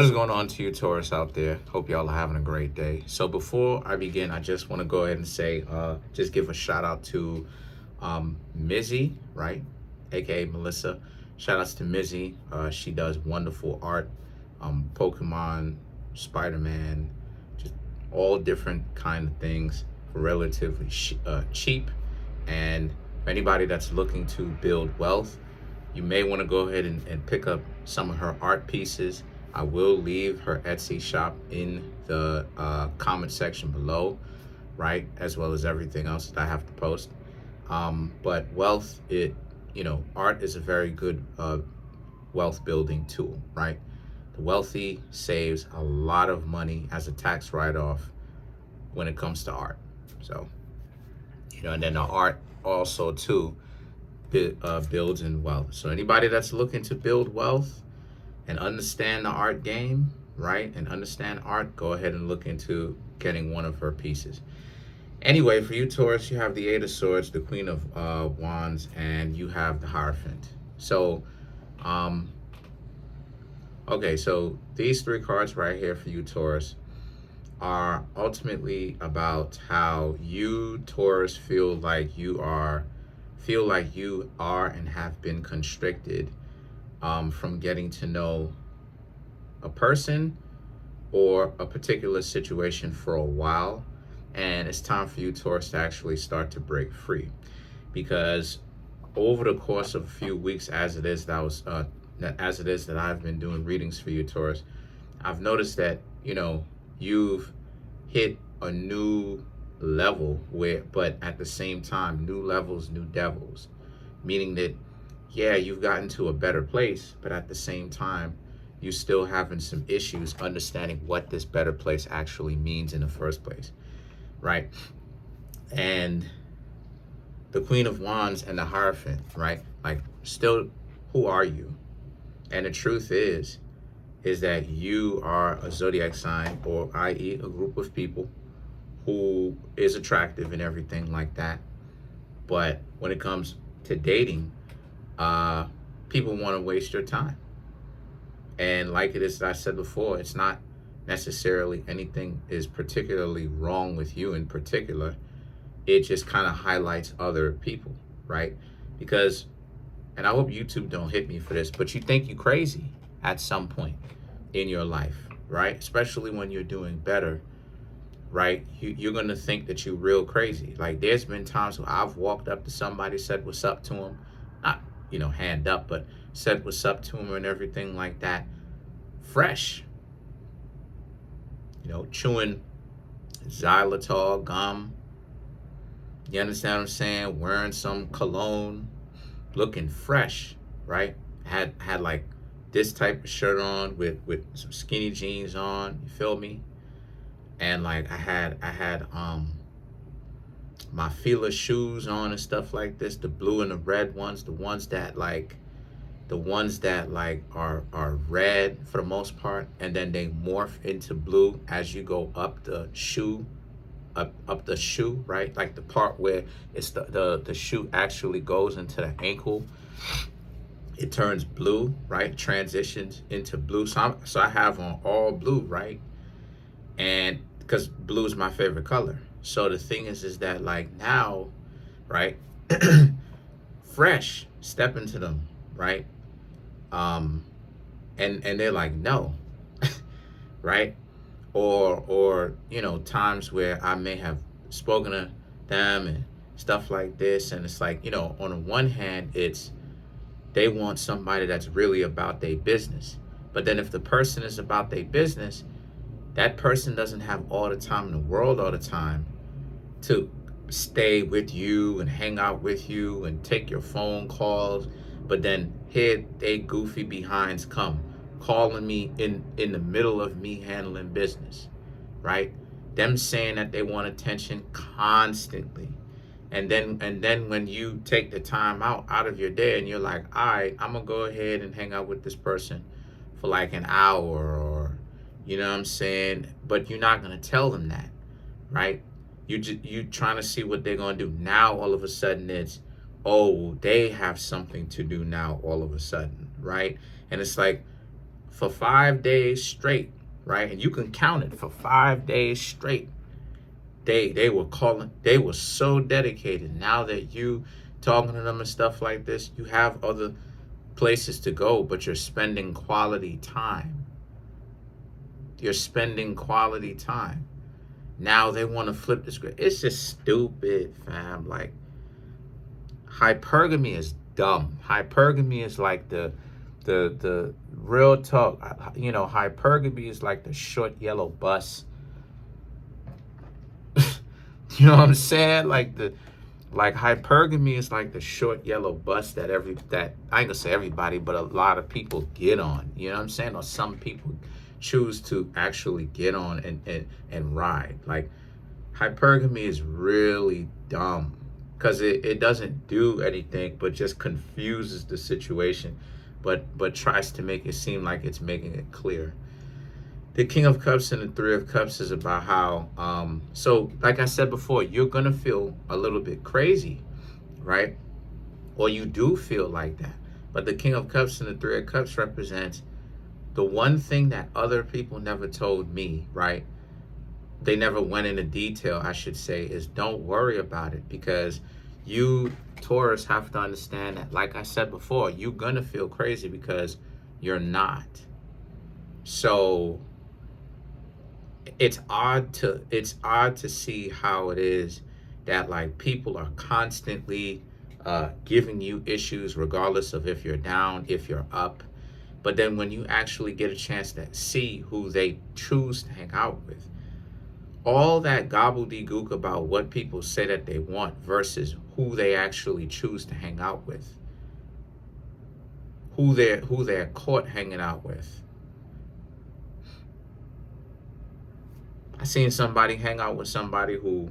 What is going on to you, Taurus, out there? Hope y'all are having a great day. So before I begin, I just want to go ahead and say, just give a shout out to Mizzy, right? AKA Melissa. Shout outs to Mizzy. She does wonderful art, Pokemon, Spider-Man, just all different kind of things for relatively cheap. And for anybody that's looking to build wealth, you may want to go ahead and pick up some of her art pieces. I will leave her Etsy shop in the comment section below, right? As well as everything else that I have to post. But wealth, art is a very good wealth building tool, right? The wealthy saves a lot of money as a tax write-off when it comes to art. So, and then the art also too builds in wealth. So anybody that's looking to build wealth and understand the art game, right, and understand art, go ahead and look into getting one of her pieces. Anyway, for you, Taurus, you have the Eight of Swords, the Queen of Wands, and you have the Hierophant. So, okay, so these three cards right here for you, Taurus, are ultimately about how you, Taurus, feel like you are and have been constricted from getting to know a person or a particular situation for a while. And it's time for you, Taurus, to actually start to break free. Because over the course of a few weeks, as it is that I've been doing readings for you, Taurus, I've noticed that, you've hit a new level but at the same time, new levels, new devils. Meaning that, yeah, you've gotten to a better place, but at the same time, you still having some issues understanding what this better place actually means in the first place, right? And the Queen of Wands and the Hierophant, right? Like, still, who are you? And the truth is that you are a zodiac sign, or i.e. a group of people who is attractive and everything like that. But when it comes to dating, people want to waste your time. And like it is, I said before, it's not necessarily anything is particularly wrong with you in particular. It just kind of highlights other people, right? Because, and I hope YouTube don't hit me for this, but you think you're crazy at some point in your life, right? Especially when you're doing better, right? You're going to think that you're real crazy. Like, there's been times where I've walked up to somebody, said what's up to them, not, hand up, but said what's up to them and everything like that, fresh, chewing xylitol gum, you understand what I'm saying, wearing some cologne, looking fresh, right? Had like this type of shirt on with some skinny jeans on, you feel me? And like I had my Fila shoes on and stuff like this, the blue and the red ones, the ones that are red for the most part, and then they morph into blue as you go up the shoe, right? Like the part where it's the shoe actually goes into the ankle, it turns blue, right? Transitions into blue. So I have on all blue, right? And because blue is my favorite color. So the thing is that like now, right? Fresh, step into them, right? And they're like, no, right? Or times where I may have spoken to them and stuff like this, and it's like, on the one hand, it's they want somebody that's really about their business. But then if the person is about their business, that person doesn't have all the time in the world all the time to stay with you and hang out with you and take your phone calls. But then here they goofy behinds come calling me in the middle of me handling business, right? Them saying that they want attention constantly. And then when you take the time out of your day and you're like, all right, I'm gonna go ahead and hang out with this person for like an hour, or you know what I'm saying? But you're not gonna tell them that, right? You trying to see what they're gonna do. Now all of a sudden it's, oh, they have something to do now all of a sudden, right? And it's like, for 5 days straight, right? And you can count it for 5 days straight. They were calling, they were so dedicated. Now that you talking to them and stuff like this, you have other places to go, but you're spending quality time. You're spending quality time. Now they want to flip the script. It's just stupid, fam. Like, hypergamy is dumb. Hypergamy is like the real talk. You know, hypergamy is like the short yellow bus. You know what I'm saying? Like hypergamy is like the short yellow bus that I ain't gonna say everybody, but a lot of people get on. You know what I'm saying? Or some people choose to actually get on and ride. Like, hypergamy is really dumb because it doesn't do anything but just confuses the situation, but tries to make it seem like it's making it clear. The King of Cups and the Three of Cups is about how, so like I said before, you're going to feel a little bit crazy, right? Or you do feel like that. But the King of Cups and the Three of Cups represents the one thing that other people never told me, right? They never went into detail, I should say, is don't worry about it, because you, Taurus, have to understand that, like I said before, you're going to feel crazy because you're not. So it's odd to see how it is that, like, people are constantly giving you issues regardless of if you're down, if you're up. But then when you actually get a chance to see who they choose to hang out with, all that gobbledygook about what people say that they want versus who they actually choose to hang out with, who they're caught hanging out with. I seen somebody hang out with somebody who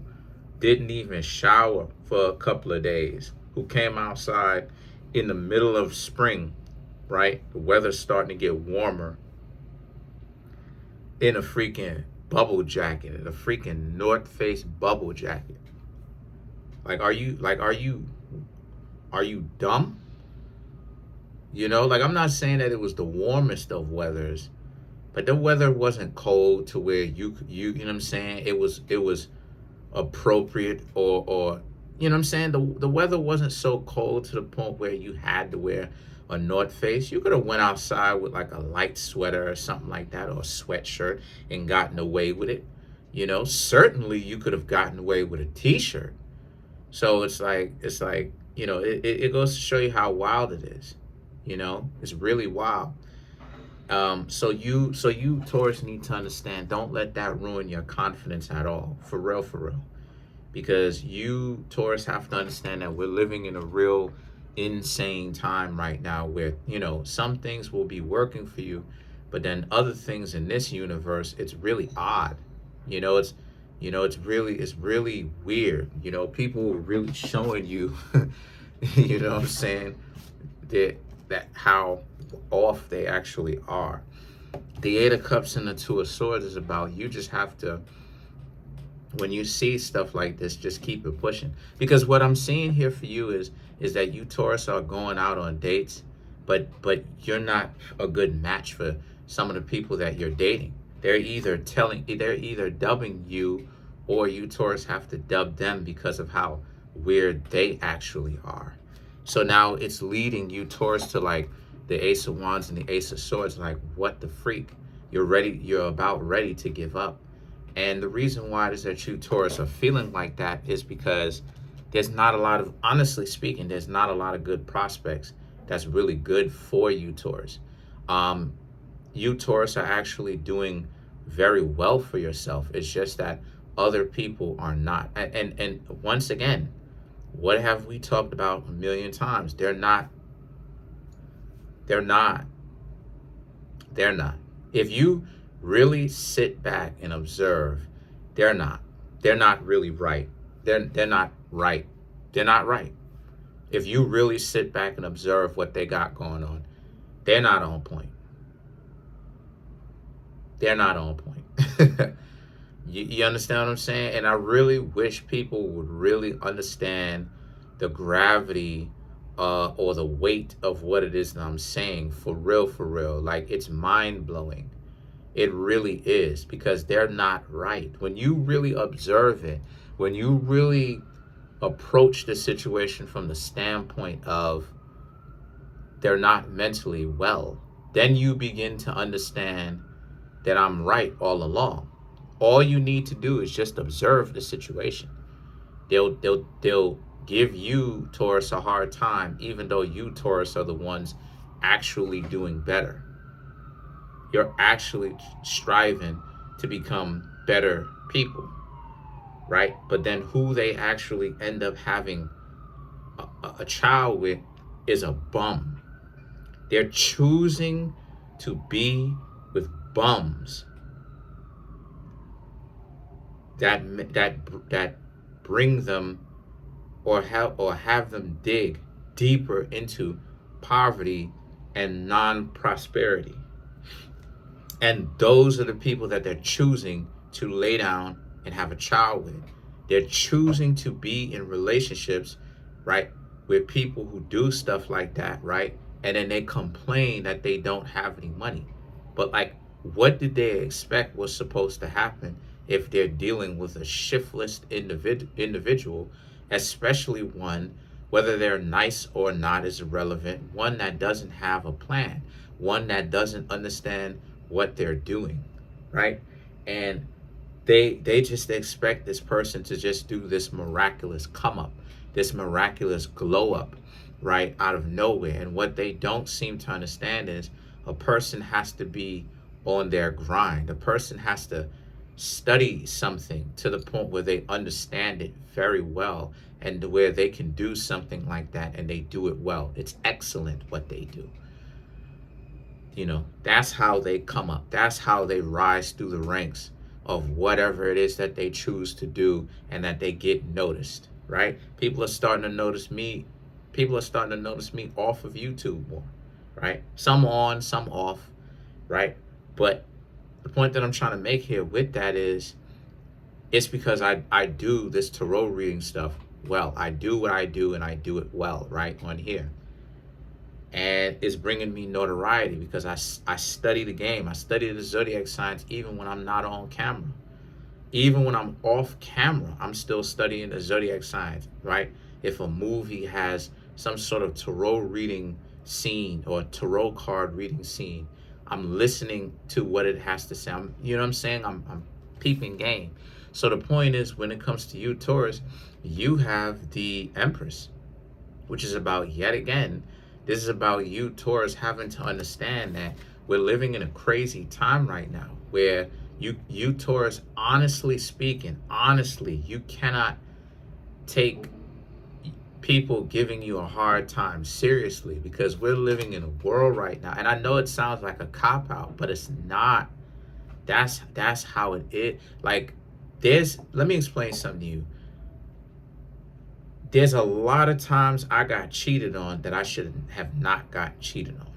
didn't even shower for a couple of days, who came outside in the middle of spring, right? The weather's starting to get warmer, in a freaking bubble jacket, in a freaking North Face bubble jacket. Like, are you dumb? You know, like, I'm not saying that it was the warmest of weathers, but the weather wasn't cold to where you know what I'm saying? It was appropriate, or you know what I'm saying? The weather wasn't so cold to the point where you had to wear a North Face. You could have went outside with like a light sweater or something like that, or a sweatshirt, and gotten away with it. You know, certainly you could have gotten away with a t-shirt. So it's like, you know, it goes to show you how wild it is. You know, it's really wild. So you Taurus need to understand, don't let that ruin your confidence at all. For real. Because you, Taurus, have to understand that we're living in a real insane time right now where, you know, some things will be working for you, but then other things in this universe, it's really odd. You know, it's really weird. You know, people are really showing you, you know what I'm saying, that how off they actually are. The Eight of Cups and the Two of Swords is about, you just have to, when you see stuff like this, just keep it pushing. Because what I'm seeing here for you is that you, Taurus, are going out on dates, but you're not a good match for some of the people that you're dating. They're either dubbing you, or you, Taurus, have to dub them because of how weird they actually are. So now it's leading you, Taurus, to like the Ace of Wands and the Ace of Swords. Like, what the freak? You're about ready to give up. And the reason why it is that you, Taurus, are feeling like that is because there's not a lot of, honestly speaking, there's not a lot of good prospects that's really good for you, Taurus. You, Taurus, are actually doing very well for yourself. It's just that other people are not. And once again, what have we talked about a million times? They're not. If you really sit back and observe, they're not really right. They're not right. They're not right. If you really sit back and observe what they got going on, they're not on point. They're not on point. You understand what I'm saying? And I really wish people would really understand the gravity or the weight of what it is that I'm saying, for real, for real. Like, it's mind blowing. It really is, because they're not right. When you really observe it, when you really approach the situation from the standpoint of they're not mentally well, then you begin to understand that I'm right all along. All you need to do is just observe the situation. They'll give you, Taurus, a hard time, even though you, Taurus, are the ones actually doing better. You're actually striving to become better people, right? But then who they actually end up having a child with is a bum. They're choosing to be with bums that bring them, or have them dig deeper into poverty and non-prosperity. And those are the people that they're choosing to lay down and have a child with. They're choosing to be in relationships, right, with people who do stuff like that, right? And then they complain that they don't have any money. But like, what did they expect was supposed to happen if they're dealing with a shiftless individual, especially one, whether they're nice or not is irrelevant, one that doesn't have a plan, one that doesn't understand what they're doing, right? And they just expect this person to just do this miraculous come up, this miraculous glow up, right, out of nowhere. And what they don't seem to understand is a person has to be on their grind. A person has to study something to the point where they understand it very well, and where they can do something like that and they do it well. It's excellent what they do. You know, that's how they come up. That's how they rise through the ranks of whatever it is that they choose to do, and that they get noticed, right? People are starting to notice me. People are starting to notice me off of YouTube more, right? Some on, some off, right? But the point that I'm trying to make here with that is, it's because I do this tarot reading stuff well. I do what I do, and I do it well, right, on here. And it's bringing me notoriety because I study the game. I study the zodiac signs even when I'm not on camera. Even when I'm off camera, I'm still studying the zodiac signs, right? If a movie has some sort of tarot reading scene or tarot card reading scene, I'm listening to what it has to say. You know what I'm saying? I'm peeping game. So the point is, when it comes to you, Taurus, you have the Empress, which is about, yet again, this is about you, Taurus, having to understand that we're living in a crazy time right now where you Taurus, honestly speaking, honestly, you cannot take people giving you a hard time seriously, because we're living in a world right now. And I know it sounds like a cop-out, but it's not. That's how it is. Like, let me explain something to you. There's a lot of times I got cheated on that I should have not got cheated on.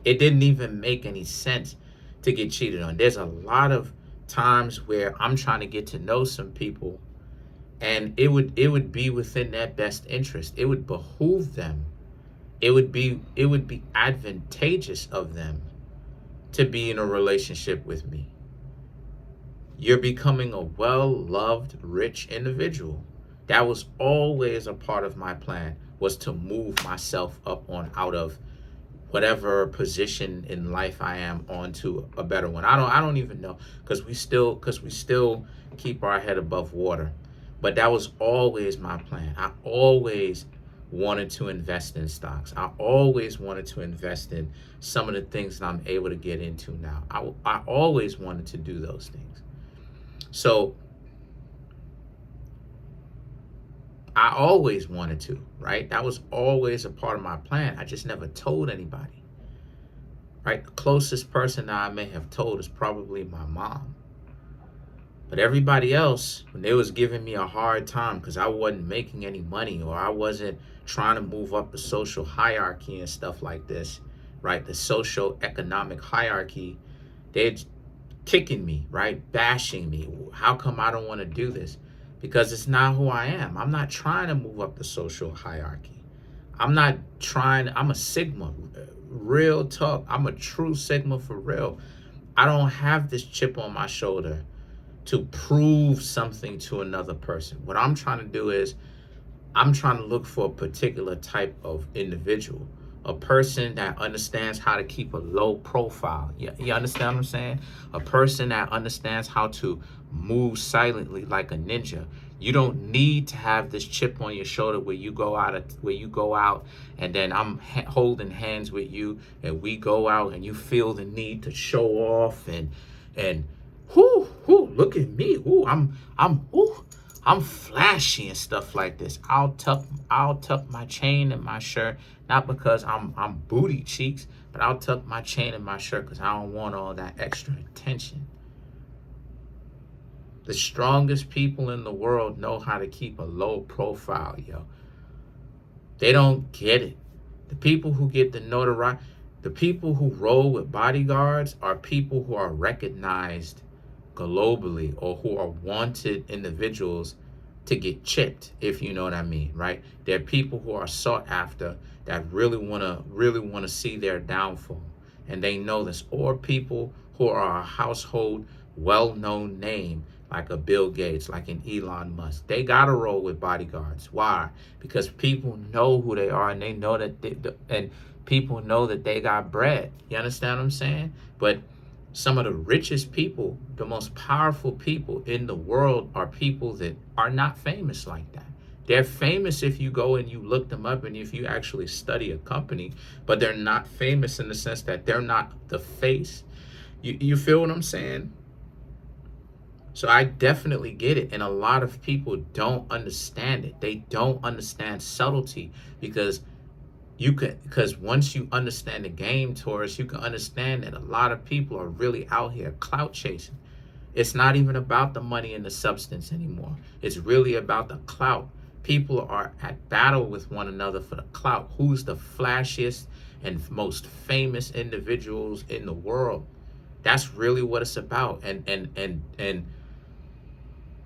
It didn't even make any sense to get cheated on. There's a lot of times where I'm trying to get to know some people, and it would be within their best interest. It would behoove them. It would be advantageous of them to be in a relationship with me. You're becoming a well-loved, rich individual. That was always a part of my plan, was to move myself up on out of whatever position in life I am onto a better one. I don't even know, because we still keep our head above water. But that was always my plan. I always wanted to invest in stocks. I always wanted to invest in some of the things that I'm able to get into now. I always wanted to do those things. So I always wanted to, right? That was always a part of my plan. I just never told anybody, right? The closest person that I may have told is probably my mom. But everybody else, when they was giving me a hard time because I wasn't making any money, or I wasn't trying to move up the social hierarchy and stuff like this, right? The social economic hierarchy, they're kicking me, right? Bashing me. How come I don't want to do this? Because it's not who I am. I'm not trying to move up the social hierarchy. I'm not trying. I'm a Sigma. Real talk. I'm a true Sigma for real. I don't have this chip on my shoulder to prove something to another person. What I'm trying to do is I'm trying to look for a particular type of individual, a person that understands how to keep a low profile. You understand what I'm saying? A person that understands how to move silently like a ninja. You don't need to have this chip on your shoulder where you go out and then I'm holding hands with you and we go out and you feel the need to show off and look at me. I'm flashy and stuff like this. I'll tuck my chain in my shirt, not because I'm booty cheeks, but I'll tuck my chain in my shirt because I don't want all that extra attention. The strongest people in the world know how to keep a low profile, yo. They don't get it. The people who get the notoriety, the people who roll with bodyguards are people who are recognized globally or who are wanted individuals to get chipped, if you know what I mean, right? They're people who are sought after that really want to see their downfall, and they know this. Or people who are a household well-known name like a Bill Gates, like an Elon Musk. They gotta roll with bodyguards. Why? Because people know who they are, and they know and people know that they got bread. You understand what I'm saying? But some of the richest people, the most powerful people in the world are people that are not famous like that. They're famous if you go and you look them up and if you actually study a company, but they're not famous in the sense that they're not the face. You feel what I'm saying? So I definitely get it. And a lot of people don't understand it. They don't understand subtlety because once you understand the game, Taurus, you can understand that a lot of people are really out here clout chasing. It's not even about the money and the substance anymore. It's really about the clout. People are at battle with one another for the clout. Who's the flashiest and most famous individuals in the world? That's really what it's about. And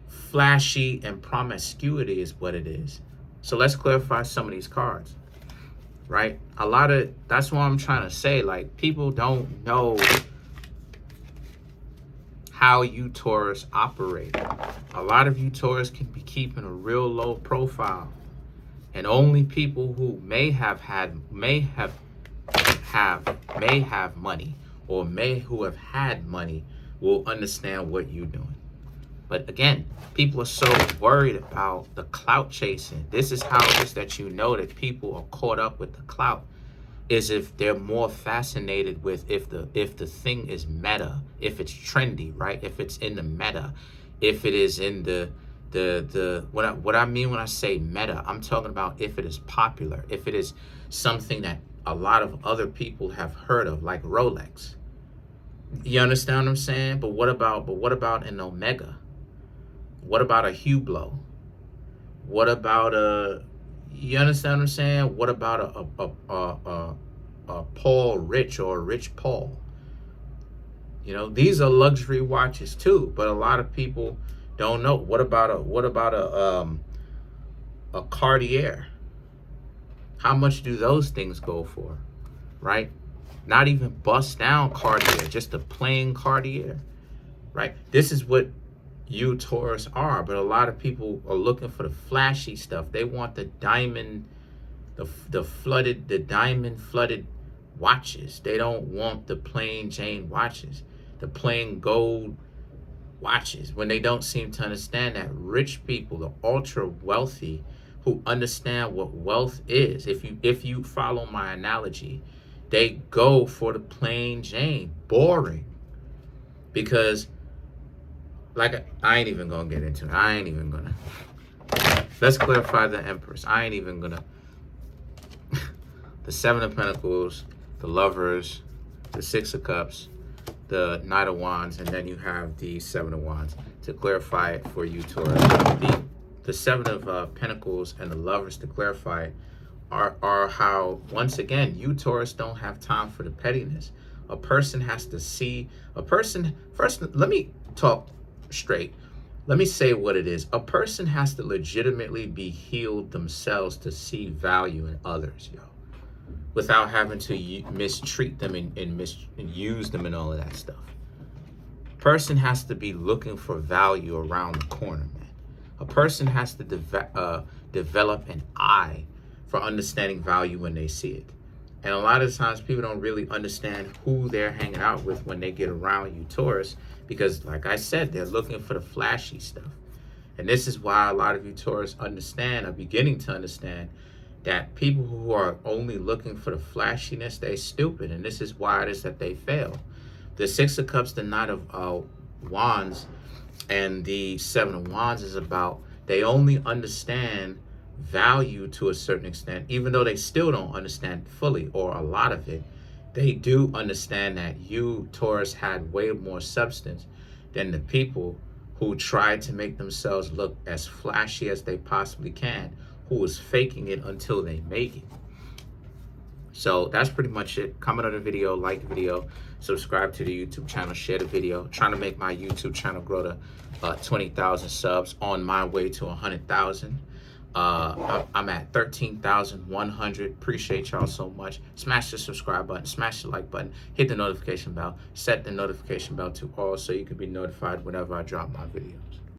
flashy and promiscuity is what it is. So let's clarify some of these cards. Right? That's what I'm trying to say. Like, people don't know how you Taurus operate. A lot of you Taurus can be keeping a real low profile. And only people who may have money or who have had money will understand what you're doing. But again, people are so worried about the clout chasing. This is how it is that you know that people are caught up with the clout, is if they're more fascinated with if the thing is meta, if it's trendy, right? If it's in the meta, if it is in what I mean when I say meta, I'm talking about if it is popular, if it is something that a lot of other people have heard of, like Rolex. You understand what I'm saying? But what about an Omega? What about a Hublot? What about you understand what I'm saying? What about a Paul Rich or a Rich Paul? You know, these are luxury watches too, but a lot of people don't know. What about a Cartier? How much do those things go for? Right? Not even bust down Cartier, just a plain Cartier. Right? This is what you Taurus are, but a lot of people are looking for the flashy stuff. They want the diamond, the diamond flooded watches. They don't want the plain Jane watches, the plain gold watches, when they don't seem to understand that rich people, the ultra wealthy, who understand what wealth is, if you follow my analogy, they go for the plain Jane, boring, because like, I ain't even gonna get into it. Let's clarify the Empress. I ain't even gonna. The Seven of Pentacles, the Lovers, the Six of Cups, the Knight of Wands, and then you have the Seven of Wands. To clarify it for you, Taurus, the Seven of Pentacles and the Lovers, to clarify it, are how, once again, you Taurus don't have time for the pettiness. A person has to see, first, let me talk straight. let me say what it is. A person has to legitimately be healed themselves to see value in others, yo, without having to mistreat them and use them and all of that stuff. Person has to be looking for value around the corner, man. A person has to develop an eye for understanding value when they see it. And a lot of times people don't really understand who they're hanging out with when they get around you, Taurus, because like I said, they're looking for the flashy stuff. And this is why a lot of you Taurus are beginning to understand that people who are only looking for the flashiness, they're stupid. And this is why it is that they fail. The Six of Cups, the Knight of Wands, and the Seven of Wands is about they only understand value to a certain extent, even though they still don't understand fully or a lot of it. They do understand that you, Taurus, had way more substance than the people who try to make themselves look as flashy as they possibly can, who is faking it until they make it. So that's pretty much it. Comment on the video, like the video, subscribe to the YouTube channel, share the video. Trying to make my YouTube channel grow to 20,000 subs, on my way to 100,000. I'm at 13,100. Appreciate y'all so much. Smash the subscribe button, smash the like button, hit the notification bell, set the notification bell to all so you can be notified whenever I drop my videos.